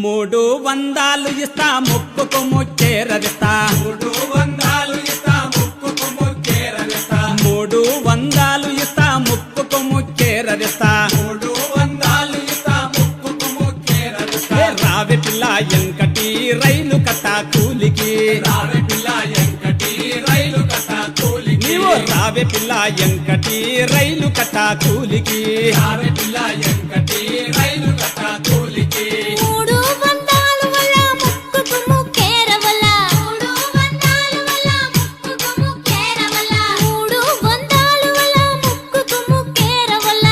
300 ఇస్తా ముక్కుకు ముచ్చేరదిస్తా 300 ఇస్తా ముక్కుకు ముచ్చేరదిస్తా 300 ఇస్తా ముక్కుకు ముచ్చేరదిస్తా 300 ఇస్తా ముక్కుకు ముచ్చేరదిస్తా రావే పిల్ల ఎంకటి రైలు కట్ట కూలికి రావే పిల్ల ఎంకటి రైలు కట్ట కూలికి నీవు రావే పిల్ల ఎంకటి రైలు కట్ట కూలికి రావే పిల్ల ఎంకటి రైలు కట్ట కూలికి 300 వల్ల ముక్కుకు ముక్కేరవల్ల 300 వల్ల ముక్కుకు ముక్కేరవల్ల 300 వల్ల ముక్కుకు ముక్కేరవల్ల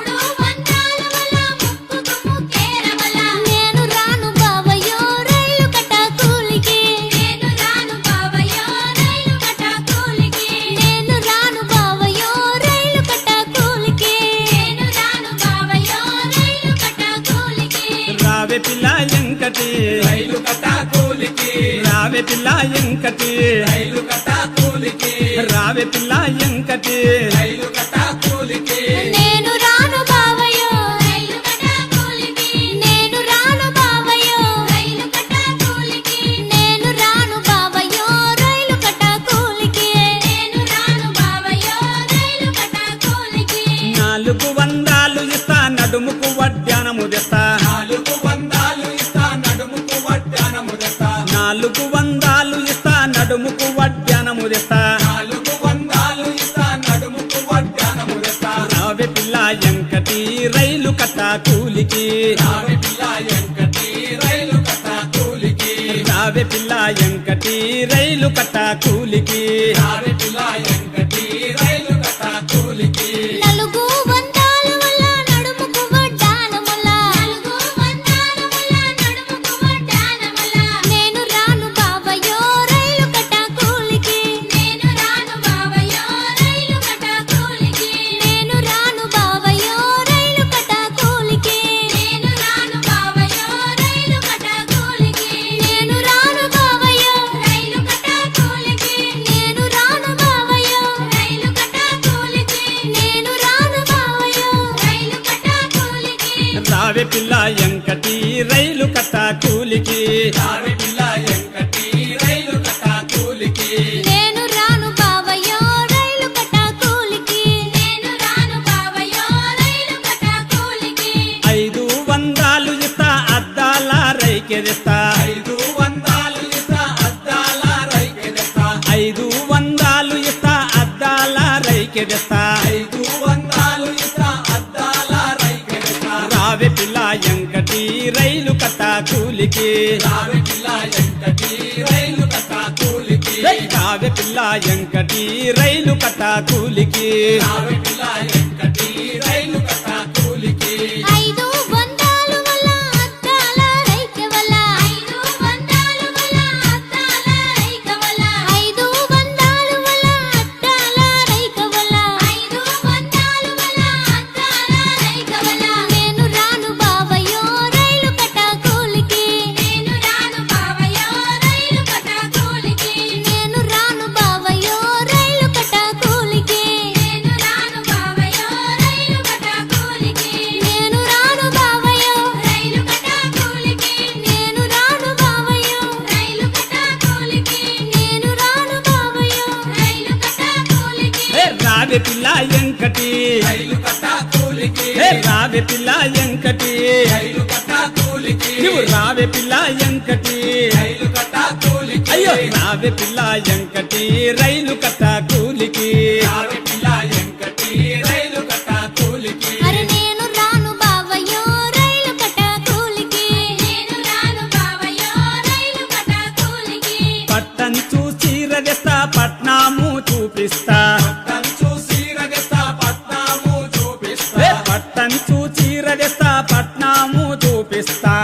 300 వల్ల ముక్కుకు ముక్కేరవల్ల నేను రాను బావయ్యో రైలు కట్ట కూలికి నేను రాను బావయ్యో రైలు కట్ట కూలికి నేను రాను బావయ్యో రైలు కట్ట కూలికి నేను రాను బావయ్యో రైలు కట్ట కూలికి రావే పిల్ల ఎంకటి రైలు కట్ట కూలికి రావే పిల్ల ఎంకటి రైలు కట్ట కూలికి రావే పిల్ల ఎంకటి రైలు కట్ట కూలికి నేను రాను బావయ్యో రైలు కట్ట కూలికి నేను రాను బావయ్యో రైలు కట్ట కూలికి నేను రాను బావయ్యో రైలు కట్ట కూలికి నేను రాను బావయ్యో రైలు కట్ట కూలికి 400 ఇస్తా నడుముకు వడ్డానము తెస్తా 400 ఇస్తా నడుముకు వడ్డానము తెస్తా 400 ఇస్తా నడుముకు వడ్డానము తెస్తా 400 ఇస్తా నడుముకు వడ్డానము తెస్తా రావే పిల్ల ఎంకటి రైలు కట్ట కూలికి రావే పిల్ల ఎంకటి రైలు కట్ట కూలికి రావే పిల్ల ఎంకటి రైలు కట్ట కూలికి రావే పిల్ల ఎంకటి రైలు కట్ట కూలికి 400 వల్ల నడుముకు వడ్డానముల 400 వల్ల నడుముకు వడ్డానముల నేను రాను బావయ్యో రైలు కట్ట కూలికి నేను రాను బావయ్యో రైలు కట్ట కూలికి నేను రాను బావయ్యో రైలు కట్ట కూలికి నేను రాను బావయ్యో రైలు కట్ట కూలికి నేను రాను బావయ్యో రైలు కట్ట కూలికి నేను రాను బావయ్యో రైలు కట్ట కూలికి నేను రాను బావయ్యో రైలు కట్ట కూలికి రావే పిల్ల ఎంకటి రైలు కట్ట కూలికి రావే పిల్ల ఎంకటి రైలు కట్ట కూలికి నేను రాను బావయ్యో రైలు కట్ట కూలికి నేను రాను బావయ్యో రైలు కట్ట కూలికి 500 ఇస్తా అద్దాల రైకెదిస్తా 500 ఇస్తా అద్దాల రైకె తెస్తా 500 ఇస్తా అద్దాల రైకెదిస్తా 500 ఇస్తా అద్దాల రైకె తెస్తా రావే పిల్ల ఎంకటి రైలు కట్ట కూలికి రావే పిల్ల ఎంకటి రైలు కట్ట కూలికి రావే పిల్ల ఎంకటి రైలు కట్ట కూలికి రావే పిల్ల ఎంకటి రైలు కట్ట కూలికి 500 వల్ల అద్దాల రైకె వల్ల 500 వల్ల అద్దాల రైకె వల్ల 500 వల్ల అద్దాల రైకె వల్ల 500 వల్ల అద్దాల రైకె వల్ల నేను రాను బావయ్యో రైలు కట్ట కూలికి నేను రాను బావయ్యో రైలు కట్ట కూలికి నేను రాను బావయ్యో రైలు కట్ట కూలికి నేను రాను బావయ్యో రైలు కట్ట కూలికి నేను రాను బావయ్యో రైలు కట్ట కూలికి నేను రాను బావయ్యో రైలు కట్ట కూలికి నేను రాను బావయ్యో రైలు కట్ట కూలికి రావే పిల్ల ఎంకటి రైలు కట్ట కూలికి రావే పిల్ల ఎంకటి రైలు కట్ట కూలికి నువ్వు రావే పిల్ల ఎంకటి రైలు కట్ట కూలికి అయ్యో రావే పిల్ల ఎంకటి రైలు కట్ట కూలికి రావే పిల్ల ఎంకటి రైలు కట్ట కూలికి అరే నేను రాను బావయ్యో రైలు కట్ట కూలికి నేను రాను బావయ్యో రైలు కట్ట కూలికి పట్టం చూసి రదిస్తా పట్నాము చూపిస్తా కంచు సీరగస్తా పట్నాము చూపిస్తా పట్టం చూసి రదిస్తా పట్నాము చూపిస్తా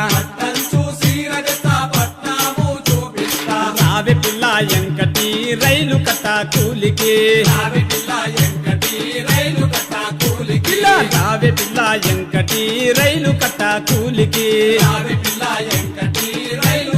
కంచు సీరగస్తా పట్నాము చూపిస్తా రావే పిల్ల ఎంకటి రైలు కట్ట కూలికి రావే పిల్ల ఎంకటి రైలు కట్ట కూలికి పిల్ల రావే పిల్ల ఎంకటి రైలు కట్ట కూలికి రావే పిల్ల ఎంకటి రైలు